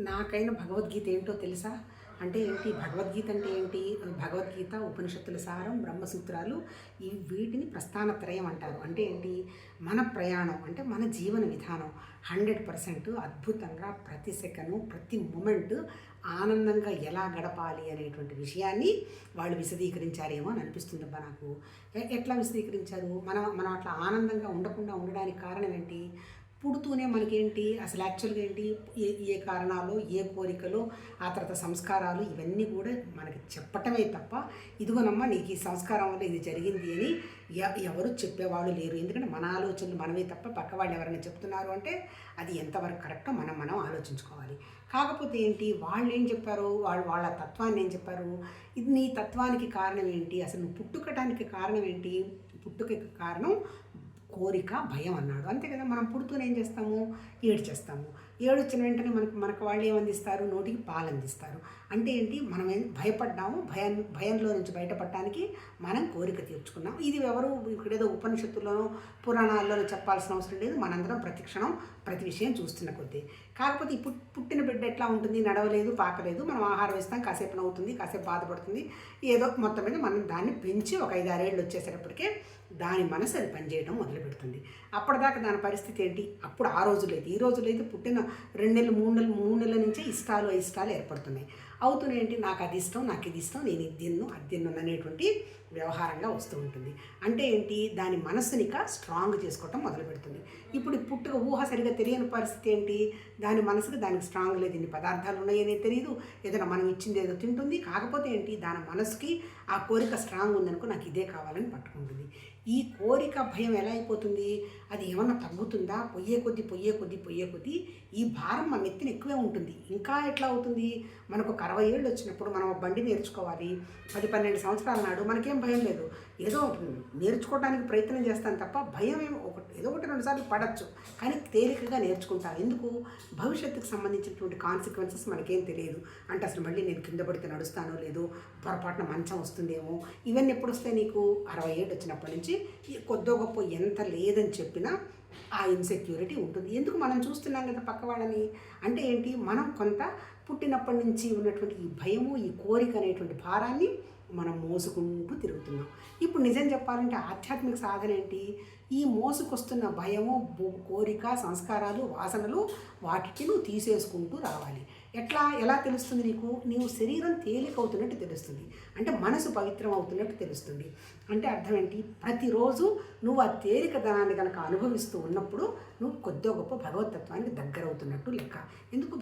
నాకైన భగవద్గీత ఏంటో తెలుసా? అంటే ఏంటి భగవద్గీత అంటే ఏంటి? భగవద్గీత, ఉపనిషత్తుల సారం, బ్రహ్మసూత్రాలు వీటిని ప్రస్థానత్రయం అంటారు. అంటే ఏంటి? మన ప్రయాణం అంటే మన జీవన విధానం 100% అద్భుతంగా ప్రతి సెకను, ప్రతి మూమెంట్ ఆనందంగా ఎలా గడపాలి అనేటువంటి విషయాన్ని వాళ్ళు విశదీకరించారేమో అని అనిపిస్తుందబ్బా నాకు. ఎట్లా విశదీకరించారు? మనం అట్లా ఆనందంగా ఉండకుండా ఉండడానికి కారణం ఏంటి? పుడుతూనే మనకేంటి అసలు యాక్చువల్గా ఏంటి ఏ ఏ కారణాలు, ఏ కోరికలు, ఆ తర్వాత సంస్కారాలు ఇవన్నీ కూడా మనకి చెప్పటమే తప్ప ఇదిగోనమ్మా నీకు ఈ సంస్కారం వల్ల ఇది జరిగింది అని ఎవరు చెప్పేవాళ్ళు లేరు. ఎందుకంటే మన ఆలోచనలు మనమే తప్ప పక్క వాళ్ళు ఎవరైనా చెప్తున్నారు అంటే అది ఎంతవరకు కరెక్టో మనం ఆలోచించుకోవాలి. కాకపోతే ఏంటి వాళ్ళు ఏం చెప్పారు, వాళ్ళ తత్వాన్ని ఏం చెప్పారు, ఇది నీ తత్వానికి కారణం ఏంటి, అసలు నువ్వు పుట్టుకటానికి కారణం ఏంటి, పుట్టుకకి కారణం కోరిక, భయం అన్నాడు. అంతే కదా. మనం పుడుతూనే ఏం చేస్తాము, ఏడ్చేస్తాము. ఏడొచ్చిన వెంటనే మనకు వాళ్ళు ఏమందిస్తారు, నోటికి పాలు అందిస్తారు. అంటే ఏంటి, మనం భయపడ్డాము, భయంలో నుంచి బయటపడటానికి మనం కోరిక తీర్చుకున్నాం. ఇది ఎవరు ఇక్కడేదో ఉపనిషత్తుల్లోనో పురాణాల్లోనో చెప్పాల్సిన అవసరం లేదు. మనందరం ప్రతి క్షణం ప్రతి విషయం చూస్తున్న కొద్దీ. కాకపోతే ఈ పుట్టిన బిడ్డ ఎట్లా ఉంటుంది, నడవలేదు, పాకలేదు, మనం ఆహారం ఇస్తాం, కాసేపు నవ్వుతుంది, కాసేపు బాధపడుతుంది, ఏదో మొత్తం మీద మనం దాన్ని పెంచి ఒక 5-6 ఏళ్ళు వచ్చేసేటప్పటికే దాని మనసు అది పనిచేయడం మొదలు పెడుతుంది. అప్పటిదాకా దాని పరిస్థితి ఏంటి, అప్పుడు ఆ రోజుల్లో అయితే, ఈ రోజుల్లో అయితే పుట్టిన 2 నెలలు 3 నెలల నుంచే అయిష్టాలు ఏర్పడుతున్నాయి. అవుతున్నాయి ఏంటి, నాకు అది ఇష్టం, నాకు ఇది ఇష్టం, నేను ఇది తిన్ను అది తిన్ను అనేటువంటి వ్యవహారంగా వస్తూ ఉంటుంది. అంటే ఏంటి, దాని మనసునిక స్ట్రాంగ్ చేసుకోవటం మొదలు పెడుతుంది. ఇప్పుడు పుట్టుక ఊహ సరిగా తెలియని పరిస్థితి ఏంటి, దాని మనసుకు దానికి స్ట్రాంగ్ లేదు, ఇన్ని పదార్థాలు ఉన్నాయని తెలియదు, ఏదైనా మనం ఇచ్చింది ఏదో తింటుంది. కాకపోతే ఏంటి, దాని మనసుకి ఆ కోరిక స్ట్రాంగ్ ఉందనుకో, నాకు ఇదే కావాలని పట్టుకుంటుంది. ఈ కోరిక భయం ఎలా అయిపోతుంది, అది ఏమన్నా తగ్గుతుందా, పొయ్యే కొద్దీ ఈ భారం మన నెత్తిన ఎక్కువే ఉంటుంది. ఇంకా ఎట్లా అవుతుంది, మనకు ఒక 60 ఏళ్ళు వచ్చినప్పుడు మనం బండి నేర్చుకోవాలి, 10-12 సంవత్సరాల నాడు మనకేం భయం లేదు, ఏదో నేర్చుకోవడానికి ప్రయత్నం చేస్తాను తప్ప భయం ఏదో ఒకటి 2 సార్లు పడచ్చు, కానీ తేలికగా నేర్చుకుంటాను. ఎందుకు, భవిష్యత్తుకు సంబంధించినటువంటి కాన్సిక్వెన్సెస్ మనకేం తెలియదు. అంటే అసలు మళ్ళీ నేను కింద పడితే నడుస్తానో లేదో, పొరపాటున మంచం వస్తుందేమో, ఇవన్నీ ఎప్పుడు వస్తాయి నీకు, 60 ఏళ్ళు వచ్చినప్పటి నుంచి కొద్దో గొప్ప ఎంత లేదని చెప్పినా ఆ ఇన్సెక్యూరిటీ ఉంటుంది. ఎందుకు, మనం చూస్తున్నాం కదా పక్క వాళ్ళని. అంటే ఏంటి, మనం కొంత పుట్టినప్పటి నుంచి ఉన్నటువంటి ఈ భయము, ఈ కోరిక అనేటువంటి భారాన్ని మనం మోసుకుంటూ తిరుగుతున్నాం. ఇప్పుడు నిజం చెప్పాలంటే ఆధ్యాత్మిక సాధన ఏంటి, ఈ మోసుకొస్తున్న భయము, కోరిక, సంస్కారాలు, వాసనలు వాటికి నువ్వు తీసేసుకుంటూ రావాలి. ఎలా తెలుస్తుంది నీకు, నీవు శరీరం తేలికవుతున్నట్టు తెలుస్తుంది, అంటే మనసు పవిత్రం అవుతున్నట్టు తెలుస్తుంది. అంటే అర్థం ఏంటి, ప్రతిరోజు నువ్వు ఆ తేలికదనాన్ని కనుక అనుభవిస్తూ ఉన్నప్పుడు నువ్వు కొద్దో గొప్ప భగవతత్వానికి దగ్గరవుతున్నట్టు లెక్క. ఎందుకు,